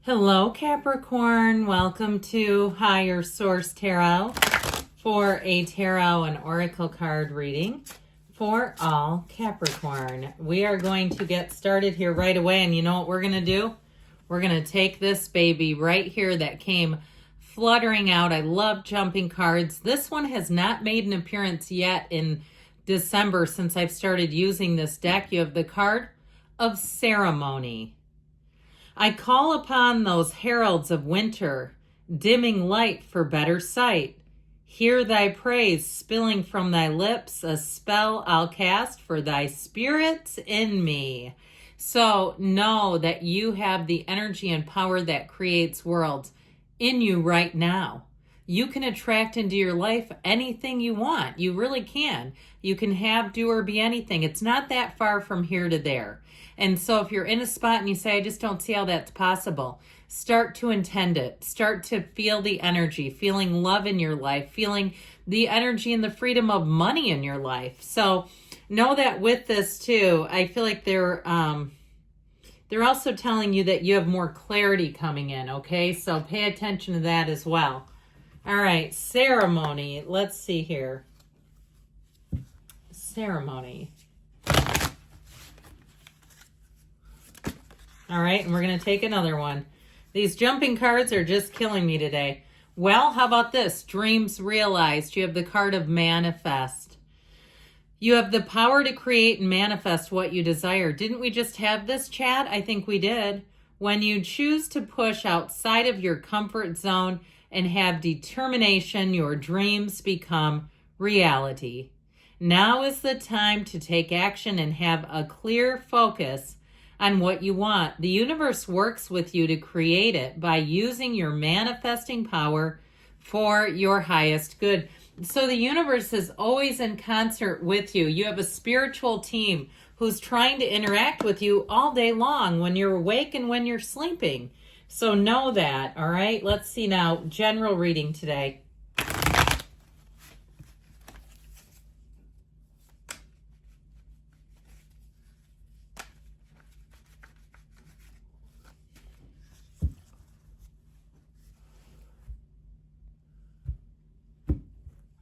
Hello, Capricorn. Welcome to Higher Source Tarot for a tarot and oracle card reading for all Capricorn. We are going to get started here right away, and you know what we're going to do? We're going to take this baby right here that came fluttering out. I love jumping cards. This one has not made an appearance yet in December since I've started using this deck. You have the card of ceremony. I call upon those heralds of winter, dimming light for better sight. Hear thy praise spilling from thy lips, a spell I'll cast for thy spirits in me. So know that you have the energy and power that creates worlds in you right now. You can attract into your life anything you want. You really can. You can have, do, or be anything. It's not that far from here to there. And so if you're in a spot and you say, I just don't see how that's possible, start to intend it. Start to feel the energy, feeling love in your life, feeling the energy and the freedom of money in your life. So know that with this too, I feel like they're also telling you that you have more clarity coming in, okay? So pay attention to that as well. All right, ceremony. Let's see here. Ceremony. All right, and we're going to take another one. These jumping cards are just killing me today. Well, how about this? Dreams realized. You have the card of manifest. You have the power to create and manifest what you desire. Didn't we just have this chat? I think we did. When you choose to push outside of your comfort zone and have determination, your dreams become reality. Now is the time to take action and have a clear focus on what you want. The universe works with you to create it by using your manifesting power for your highest good. So the universe is always in concert with you. You have a spiritual team who's trying to interact with you all day long when you're awake and when you're sleeping. So know that, all right? Let's see now, general reading today.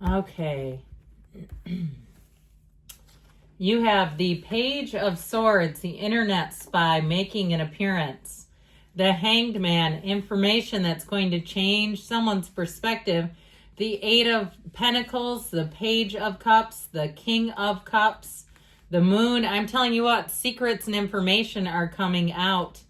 Okay. You have the Page of Swords, the internet spy making an appearance. The Hanged Man, information that's going to change someone's perspective. The Eight of Pentacles, the Page of Cups, the King of Cups, the Moon. I'm telling you what, secrets and information are coming out.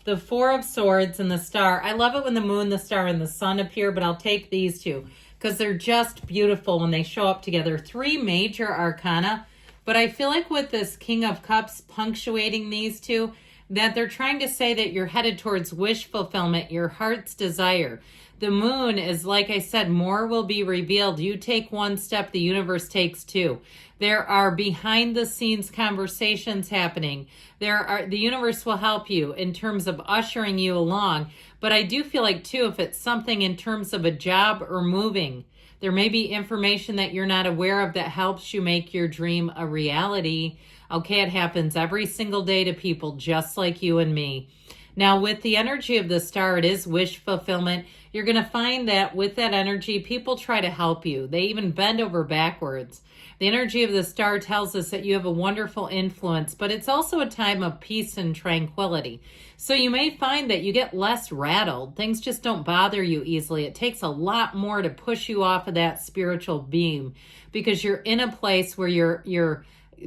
The Four of Swords and the Star. I love it when the Moon, the Star, and the Sun appear, but I'll take these two because they're just beautiful when they show up together. Three major arcana, but I feel like with this King of Cups punctuating these two, that they're trying to say that you're headed towards wish fulfillment, your heart's desire. The Moon is, like I said, more will be revealed. You take one step, the universe takes two. There are behind the scenes conversations happening. The universe will help you in terms of ushering you along. But I do feel like too, if it's something in terms of a job or moving, there may be information that you're not aware of that helps you make your dream a reality. Okay, it happens every single day to people just like you and me. Now, with the energy of the Star, it is wish fulfillment. You're going to find that with that energy, people try to help you. They even bend over backwards. The energy of the Star tells us that you have a wonderful influence, but it's also a time of peace and tranquility. So you may find that you get less rattled. Things just don't bother you easily. It takes a lot more to push you off of that spiritual beam because you're in a place where you're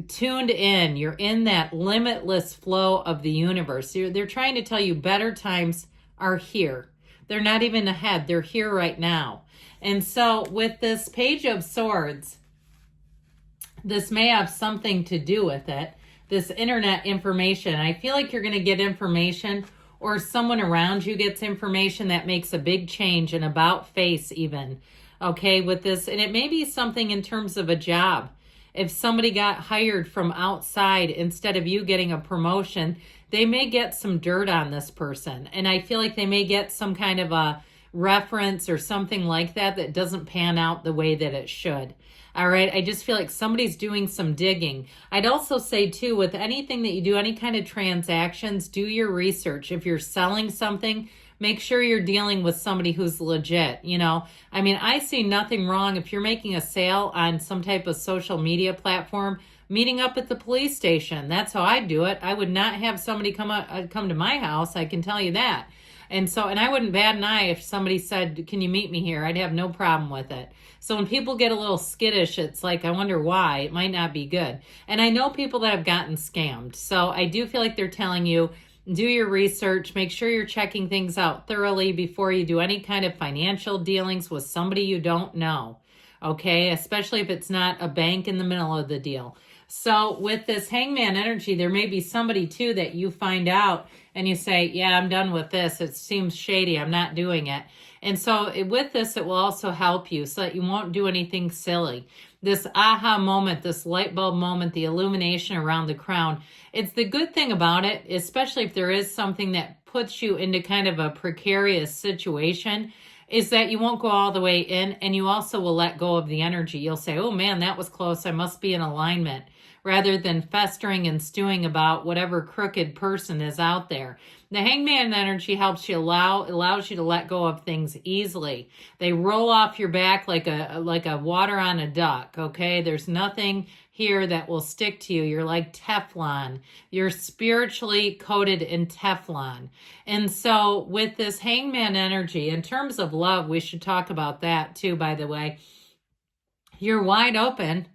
tuned in. You're in that limitless flow of the universe. They're trying to tell you better times are here. They're not even ahead. They're here right now. And so with this Page of Swords, this may have something to do with it. This internet information. I feel like you're going to get information or someone around you gets information that makes a big change, an about face even. Okay, with this. And it may be something in terms of a job. If somebody got hired from outside instead of you getting a promotion, they may get some dirt on this person. And I feel like they may get some kind of a reference or something like that that doesn't pan out the way that it should. All right, I just feel like somebody's doing some digging. I'd also say too, with anything that you do, any kind of transactions, do your research. If you're selling something, make sure you're dealing with somebody who's legit. You know, I mean, I see nothing wrong if you're making a sale on some type of social media platform, meeting up at the police station. That's how I do it. I would not have somebody come to my house. I can tell you that. And I wouldn't bat an eye if somebody said, can you meet me here? I'd have no problem with it. So when people get a little skittish, it's like, I wonder why. It might not be good. And I know people that have gotten scammed. So I do feel like they're telling you, do your research, make sure you're checking things out thoroughly before you do any kind of financial dealings with somebody you don't know. Okay, especially if it's not a bank in the middle of the deal. So with this hangman energy, there may be somebody too that you find out and you say, yeah, I'm done with this. It seems shady. I'm not doing it. And so with this, it will also help you so that you won't do anything silly. This aha moment, this light bulb moment, the illumination around the crown. It's the good thing about it, especially if there is something that puts you into kind of a precarious situation, is that you won't go all the way in, and you also will let go of the energy. You'll say, oh man, that was close. I must be in alignment, rather than festering and stewing about whatever crooked person is out there. The hangman energy helps you allows you to let go of things easily. They roll off your back like a water on a duck, okay? There's nothing here that will stick to you. You're like Teflon. You're spiritually coated in Teflon. And so with this hangman energy, in terms of love, we should talk about that too, by the way. You're wide open.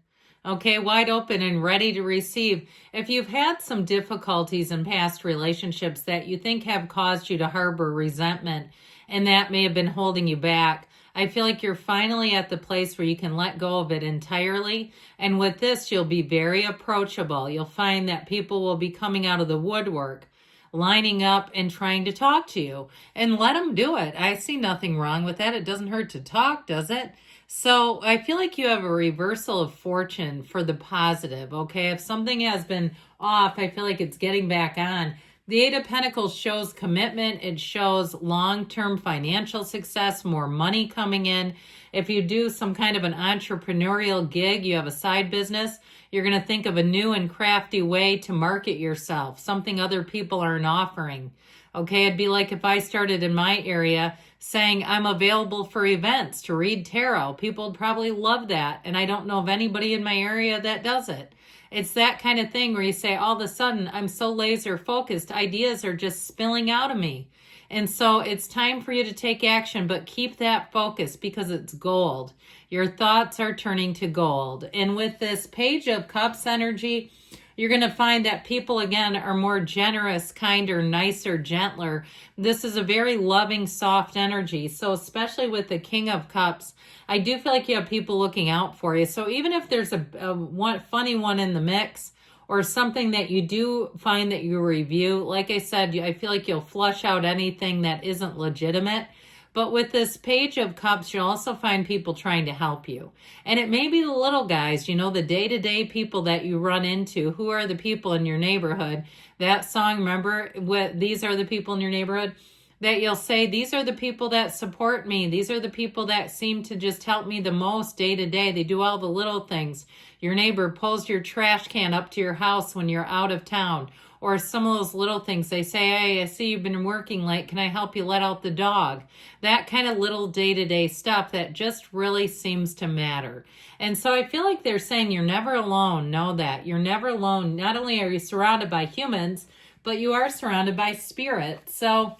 Okay, wide open and ready to receive. If you've had some difficulties in past relationships that you think have caused you to harbor resentment and that may have been holding you back, I feel like you're finally at the place where you can let go of it entirely. And with this, you'll be very approachable. You'll find that people will be coming out of the woodwork, lining up and trying to talk to you. And let them do it. I see nothing wrong with that. It doesn't hurt to talk, does it? So I feel like you have a reversal of fortune for the positive, okay? If something has been off, I feel like it's getting back on. The Eight of Pentacles shows commitment. It shows long-term financial success, more money coming in. If you do some kind of an entrepreneurial gig, you have a side business, you're going to think of a new and crafty way to market yourself, something other people aren't offering. Okay, it'd be like if I started in my area saying I'm available for events to read tarot. People would probably love that. And I don't know of anybody in my area that does it. It's that kind of thing where you say, all of a sudden, I'm so laser focused, ideas are just spilling out of me. And so it's time for you to take action, but keep that focus because it's gold. Your thoughts are turning to gold. And with this Page of Cups energy, you're going to find that people, again, are more generous, kinder, nicer, gentler. This is a very loving, soft energy. So especially with the King of Cups, I do feel like you have people looking out for you. So even if there's a funny one in the mix or something that you do find that you review, like I said, I feel like you'll flush out anything that isn't legitimate. But with this Page of Cups, you'll also find people trying to help you. And it may be the little guys, you know, the day-to-day people that you run into. Who are the people in your neighborhood? That song, remember, these are the people in your neighborhood? That you'll say, these are the people that support me. These are the people that seem to just help me the most day to day. They do all the little things. Your neighbor pulls your trash can up to your house when you're out of town. Or some of those little things. They say, hey, I see you've been working late. Can I help you let out the dog? That kind of little day-to-day stuff that just really seems to matter. And so I feel like they're saying you're never alone. Know that. You're never alone. Not only are you surrounded by humans, but you are surrounded by spirit. So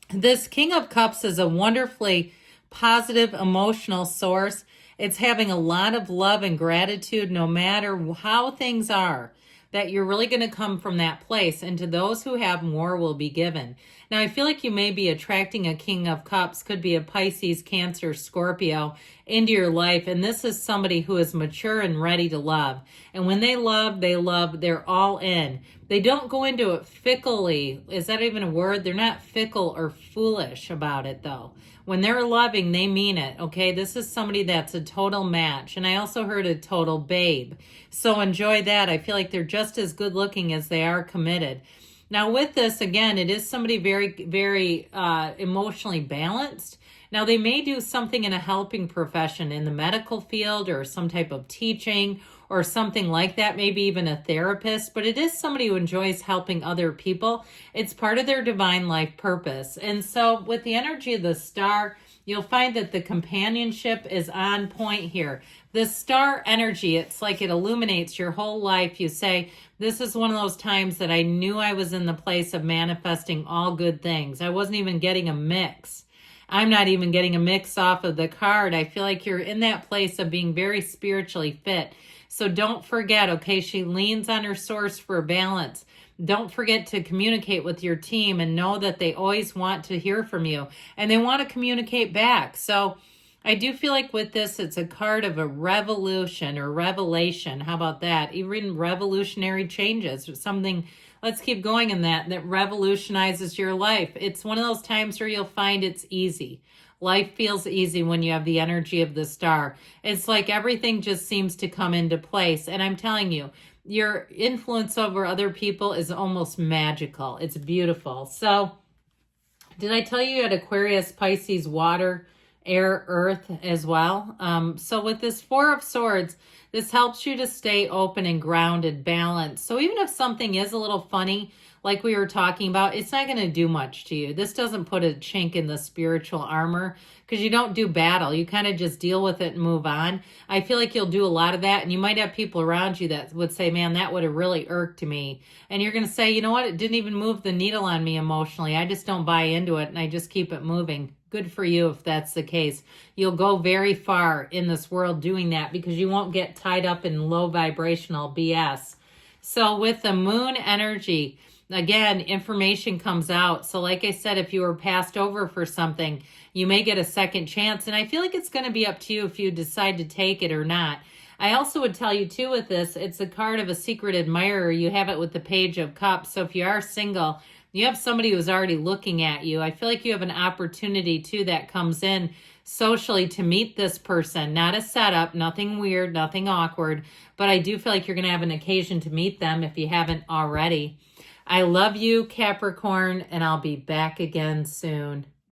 this King of Cups is a wonderfully positive emotional source. It's having a lot of love and gratitude no matter how things are, that you're really going to come from that place. And to those who have, more will be given. Now, I feel like you may be attracting a King of Cups, could be a Pisces, Cancer, Scorpio, into your life. And this is somebody who is mature and ready to love. And when they love, they're all in. They don't go into it fickly. Is that even a word? They're not fickle or foolish about it, though. When they're loving, they mean it, okay? This is somebody that's a total match. And I also heard a total babe. So enjoy that. I feel like they're just as good looking as they are committed. Now with this, again, it is somebody very, very emotionally balanced. Now they may do something in a helping profession in the medical field or some type of teaching or something like that, maybe even a therapist, but it is somebody who enjoys helping other people. It's part of their divine life purpose. And so with the energy of the star, you'll find that the companionship is on point here. The star energy, it's like it illuminates your whole life. You say, this is one of those times that I knew I was in the place of manifesting all good things. I wasn't even getting a mix. I'm not even getting a mix off of the card. I feel like you're in that place of being very spiritually fit. So don't forget, okay, she leans on her source for balance. Don't forget to communicate with your team and know that they always want to hear from you and they want to communicate back. So I do feel like with this, it's a card of a revolution or revelation. How about that? Even revolutionary changes, something, let's keep going in that revolutionizes your life. It's one of those times where you'll find it's easy. Life feels easy when you have the energy of the star. It's like everything just seems to come into place. And I'm telling you, your influence over other people is almost magical. It's beautiful. So did I tell you at Aquarius, Pisces, water, air, earth as well? So with this Four of Swords, this helps you to stay open and grounded, balanced. So even if something is a little funny, like we were talking about, it's not going to do much to you. This doesn't put a chink in the spiritual armor because you don't do battle. You kind of just deal with it and move on. I feel like you'll do a lot of that, and you might have people around you that would say, man, that would have really irked me. And you're going to say, you know what? It didn't even move the needle on me emotionally. I just don't buy into it, and I just keep it moving. Good for you if that's the case. You'll go very far in this world doing that because you won't get tied up in low vibrational BS. So with the moon energy, again, information comes out. So like I said, if you were passed over for something, you may get a second chance. And I feel like it's going to be up to you if you decide to take it or not. I also would tell you too with this, it's a card of a secret admirer. You have it with the Page of Cups. So if you are single, you have somebody who's already looking at you. I feel like you have an opportunity too that comes in socially to meet this person. Not a setup, nothing weird, nothing awkward. But I do feel like you're going to have an occasion to meet them if you haven't already. I love you, Capricorn, and I'll be back again soon.